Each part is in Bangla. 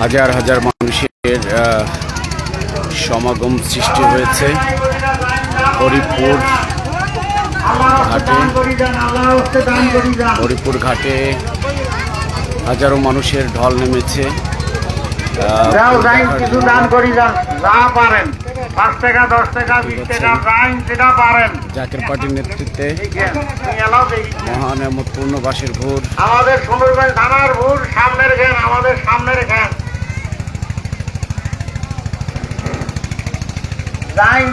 হাজার হাজার মানুষের সমাগম সৃষ্টি হয়েছে হরিপুর ঘাটে হাজারো মানুষের ঢল নেমেছে। কিছু দান করি যান, যা পারেন, 5 টাকা 10 টাকা 20 টাকা যেটা পারেন। জাকের পার্টির নেতৃত্বে মহানেমতপূর্ণ বাসের ভোর, আমাদের সুন্দরগঞ্জ থানার ভোর, সামনের জ্ঞান, আমাদের সামনের জ্ঞান।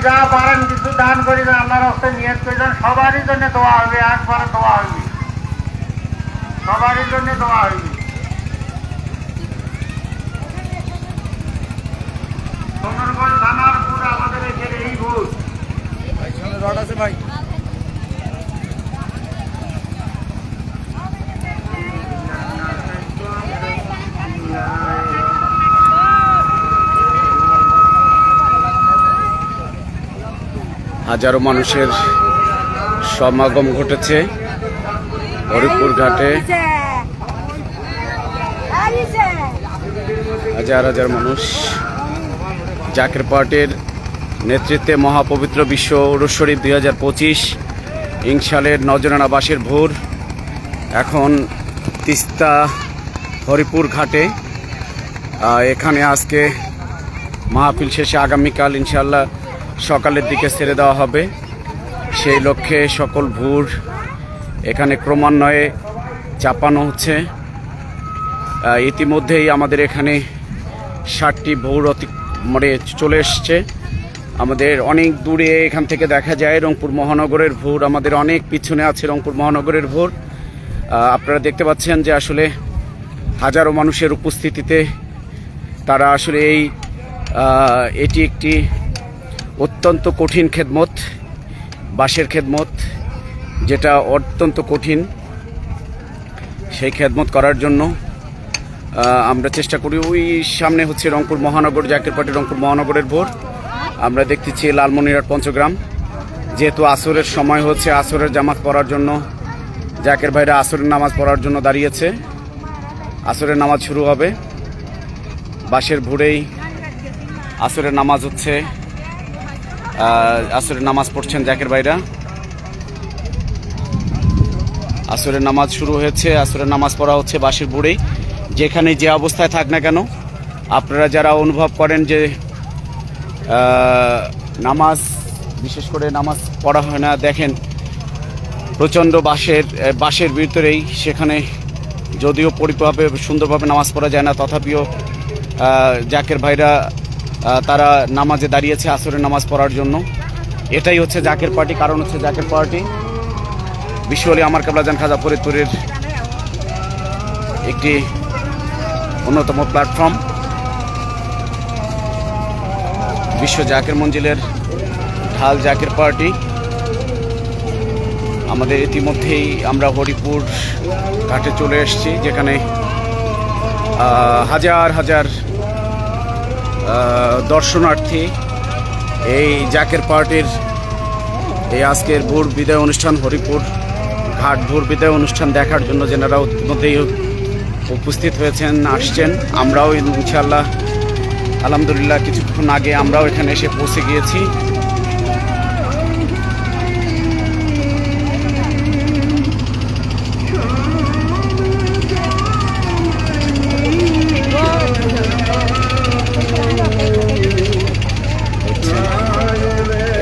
যা পারেন কিছু দান করি না, আল্লাহর রাস্তায় নিয়ত করে যান। সবারই জন্য দোয়া হবে, একবারে দোয়া হইবে, সবারই জন্য দোয়া হইবে। সুন্দরগঞ্জ থানার ভোর, আমাদের এখানে এই ভোর রড আছে ভাই। হাজারো মানুষের সমাগম ঘটেছে হরিপুর ঘাটে। হাজার হাজার মানুষ জাকের পার্টির নেতৃত্বে মহাপবিত্র বিশ্ব উরুস শরীফ 2025 সালের নজরানা বাসের ভোর এখন তিস্তা হরিপুর ঘাটে। এখানে আজকে মাহফিল শেষে আগামীকাল ইনশাল্লাহ সকালের দিকে ছেড়ে দেওয়া হবে। সেই লক্ষ্যে সকল ভোর এখানে ক্রমান্বয়ে চাপানো হচ্ছে। ইতিমধ্যেই আমাদের এখানে 60টি ভোর চলে এসছে। আমাদের অনেক দূরে এখান থেকে দেখা যায় রংপুর মহানগরের ভোর, আমাদের অনেক পিছনে আছে রংপুর মহানগরের ভোর। আপনারা দেখতে পাচ্ছেন যে আসলে হাজারো মানুষের উপস্থিতিতে তারা আসলে এটি একটি অত্যন্ত কঠিন খেদমত, বাসের খেদমত, যেটা অত্যন্ত কঠিন। সেই খেদমত করার জন্য আমরা চেষ্টা করি। ওই সামনে হচ্ছে রংপুর মহানগর, জাকের পার্টি রংপুর মহানগরের ভোর। আমরা দেখতেছি লালমনিরহাট পঞ্চগ্রাম। যেহেতু আসরের সময় হচ্ছে, আসরের জামাত পড়ার জন্য জাকের ভাইরা আসরের নামাজ পড়ার জন্য দাঁড়িয়েছে। আসরের নামাজ শুরু হবে, বাসের ভোরেই আসরের নামাজ হচ্ছে। আসরের নামাজ পড়ছেন জাকের ভাইরা। আসরের নামাজ শুরু হয়েছে, আসরের নামাজ পড়া হচ্ছে বাসের ভোরেই। যেখানে যে অবস্থায় থাক না কেন, আপনারা যারা অনুভব করেন যে নামাজ, বিশেষ করে নামাজ পড়া হয় না, দেখেন প্রচণ্ড বাসের ভিতরেই, সেখানে যদিও পরিপূর্ণভাবে সুন্দরভাবে নামাজ পড়া যায় না, তথাপিও জাকের ভাইরা তারা নামাজে দাঁড়িয়েছে আসরের নামাজ পড়ার জন্য। এটাই হচ্ছে জাকের পার্টি, কারণ হচ্ছে জাকের পার্টি বিশ্ব ওলি আমার কেবলাজান খাজা ফরিদপুরের একটি অন্যতম প্ল্যাটফর্ম। বিশ্ব জাকের মঞ্জিলের ঢাল জাকের পার্টি। আমাদের ইতিমধ্যেই আমরা হরিপুর ঘাটে চলে এসেছি, যেখানে হাজার হাজার দর্শনার্থী এই জাকের পার্টির এই আজকের ভোর বিদায় অনুষ্ঠান, হরিপুর ঘাট ভোর বিদায় অনুষ্ঠান দেখার জন্য যেনারা ইতিমধ্যেই উপস্থিত হয়েছেন, আসছেন। আমরাও ইনশাআল্লাহ আলহামদুলিল্লাহ কিছুক্ষণ আগে আমরাও এখানে এসে পৌঁছে গিয়েছি।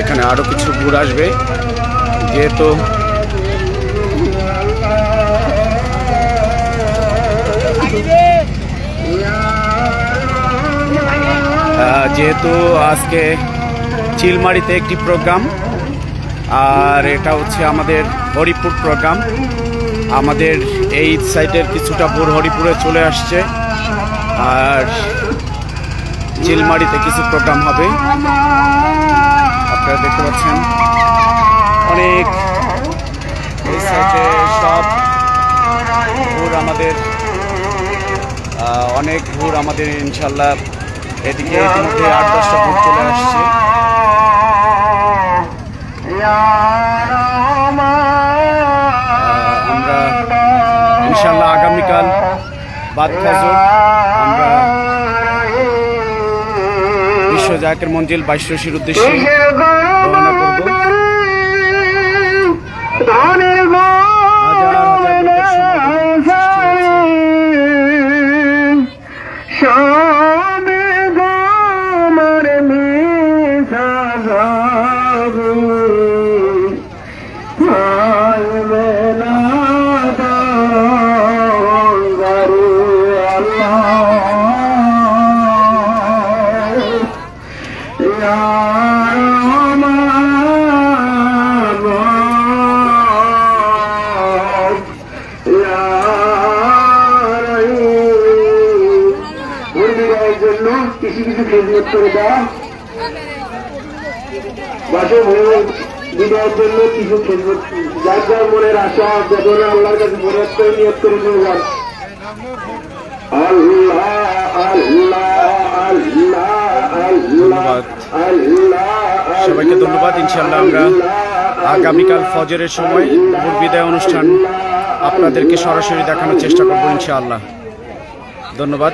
এখানে আরো কিছু ভোর আসবে, যেহেতু আজকে চিলমারিতে একটি প্রোগ্রাম, আর এটা হচ্ছে আমাদের হরিপুর প্রোগ্রাম। আমাদের এই সাইডের কিছুটা ভোর হরিপুরে চলে আসছে, আর চিলমারিতে কিছু প্রোগ্রাম হবে। আপনারা দেখতে পাচ্ছেন অনেক এই সাইডে সব ভোর আমাদের অনেক ভোর আমাদের ইনশাল্লাহ এদিকে ইতিমধ্যে 8-10টা ভোর চলে আসছে। আমরা ইনশাল্লাহ আগামীকাল বাদ ফজর আমরা বিশ্ব জাকের মঞ্জিল বাইশরশির উদ্দেশ্যে রওনা করব। হাজার হাজার লোকের সমাগম কিছু কিছু খেজমত করে দেওয়া বাসে বিদায়ের জন্য কিছু খেজমত, যার যার মনের আশা যখন আল্লাহর কাছে মনে করে নিয়ত করে চলে যান। ধন্যবাদ সবাইকে, ধন্যবাদ। ইনশাল্লাহ আমরা আগামীকাল ফজরের সময় ভোর বিদায় অনুষ্ঠান আপনাদেরকে সরাসরি দেখানোর চেষ্টা করবো ইনশাআল্লাহ। ধন্যবাদ।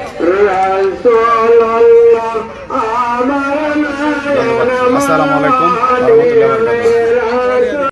আসসালামু আলাইকুম ওয়া রাহমাতুল্লাহি ওয়া বারাকাতুহু।